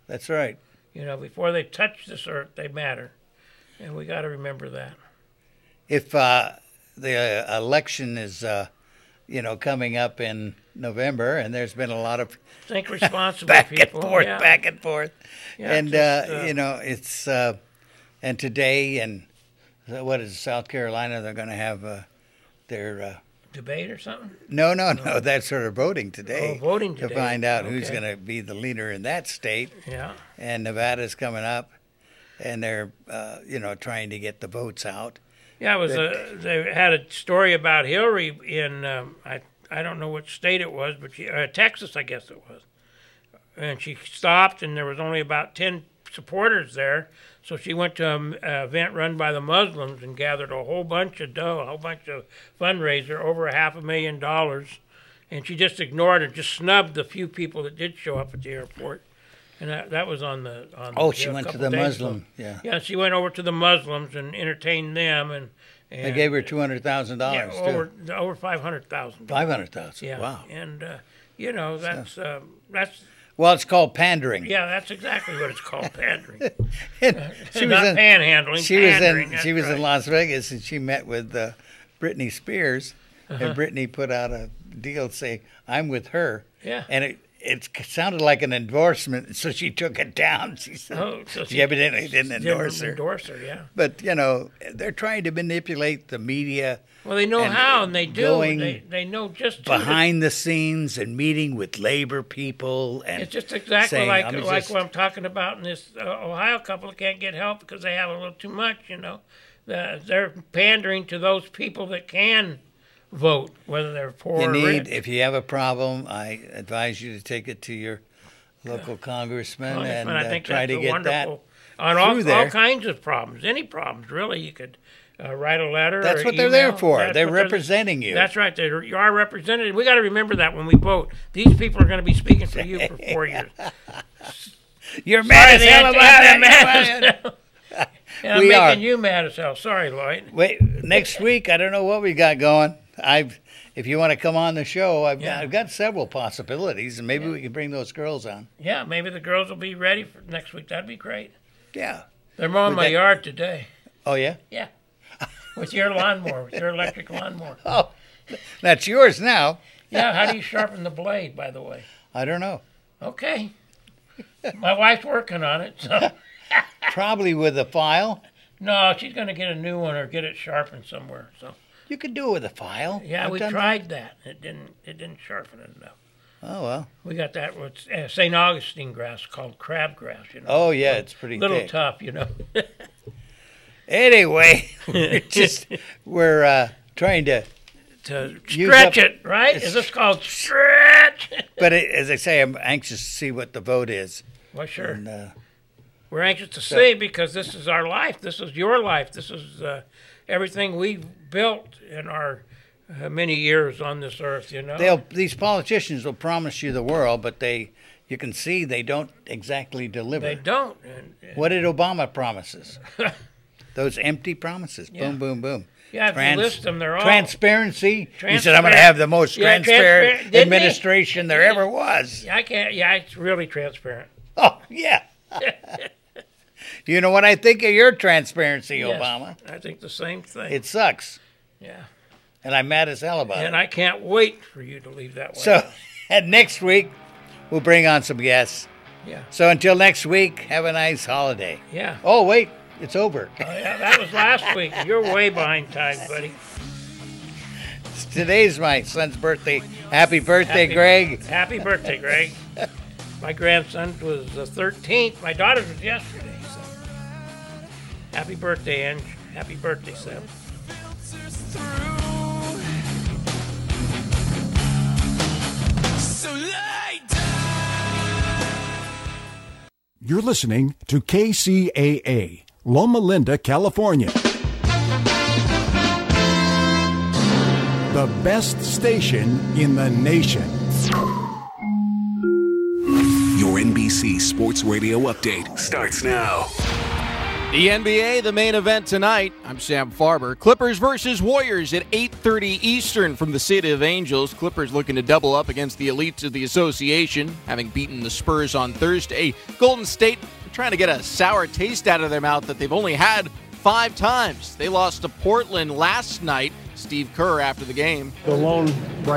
That's right. Before they touch this earth, they matter. And we got to remember that. If the election is, coming up in November, and there's been a lot of think responsible back people. Back and forth. Yeah, and, it's, and today, and what is South Carolina, they're going to have their... debate or something? No. That's sort of voting today. Oh, voting today. To find out who's going to be the leader in that state. Yeah. And Nevada's coming up, and they're, trying to get the votes out. Yeah, it was. They had a story about Hillary in I don't know which state it was, but Texas, I guess it was. And she stopped, and there was only about 10 supporters there. So she went to an event run by the Muslims and gathered a whole bunch of dough, a whole bunch of fundraiser, over $500,000. And she just ignored and just snubbed the few people that did show up at the airport. And that was on the. She went to the Muslim. Yeah. Yeah, she went over to the Muslims and entertained them, and they gave her $200,000. Yeah, over $500,000. $500,000. Yeah. Wow. And that's. Well, it's called pandering. Yeah, that's exactly what it's called, pandering. She Not was panhandling. She was in Las Vegas, and she met with Britney Spears, and Britney put out a deal saying, "I'm with her." Yeah. And it sounded like an endorsement, so she took it down. She said, she evidently didn't endorse her. Yeah. But, they're trying to manipulate the media. Well, they know how, and they do. They know just behind the scenes and meeting with labor people. And it's just exactly like what I'm talking about in this Ohio couple that can't get help because they have a little too much, They're pandering to those people that can vote, whether they're poor or rich. If you have a problem, I advise you to take it to your local congressman and try to get that on all kinds of problems, any problems really. You could write a letter. That's what they're there for. They're representing you. That's right. You are represented. We got to remember that when we vote. These people are going to be speaking for you for 4 years. You're mad as hell about it. And I'm making you mad as hell. Sorry, Lloyd. Wait, next week, I don't know what we got going. If you want to come on the show, I've got several possibilities, and maybe we can bring those girls on. Yeah, maybe the girls will be ready for next week. That'd be great. Yeah. They're mowing my yard today. Oh, yeah? Yeah. With your lawnmower, with your electric lawnmower. Oh, that's yours now. Yeah, how do you sharpen the blade, by the way? I don't know. Okay. My wife's working on it, so... Probably with a file. No, she's going to get a new one or get it sharpened somewhere. So you could do it with a file. Yeah, we tried that. It didn't sharpen it enough. Oh well. We got that with St. Augustine grass called crabgrass. Oh yeah, it's pretty little thick. tough, Anyway, we're trying to stretch it, right? Is this called stretch? But as I say, I'm anxious to see what the vote is. Well, sure. And, we're anxious to see because this is our life. This is your life. This is everything we've built in our many years on this earth, These politicians will promise you the world, but you can see they don't exactly deliver. They don't. What did Obama promises? Those empty promises. Yeah. Boom, boom, boom. Yeah, if you list them, they're all... Transparency. He said, I'm going to have the most transparent administration there ever was. Yeah, it's really transparent. Oh, yeah. You know what I think of your transparency, Obama? I think the same thing. It sucks. Yeah. And I'm mad as hell about it. And I can't wait for you to leave that way. So, and next week, we'll bring on some guests. Yeah. So until next week, have a nice holiday. Yeah. Oh, wait. It's over. Oh, yeah, that was last week. You're way behind time, buddy. Today's my son's birthday. Happy birthday, Greg. Happy birthday, Greg. My grandson was the 13th. My daughter's was yesterday. So. Happy birthday, Ange. Happy birthday, Sam. You're listening to KCAA, Loma Linda, California. The best station in the nation. Your NBC Sports Radio update starts now. The NBA, the main event tonight. I'm Sam Farber. Clippers versus Warriors at 8:30 Eastern from the City of Angels. Clippers looking to double up against the elites of the association, having beaten the Spurs on Thursday. Golden State trying to get a sour taste out of their mouth that they've only had 5 times. They lost to Portland last night. Steve Kerr after the game. The lone bright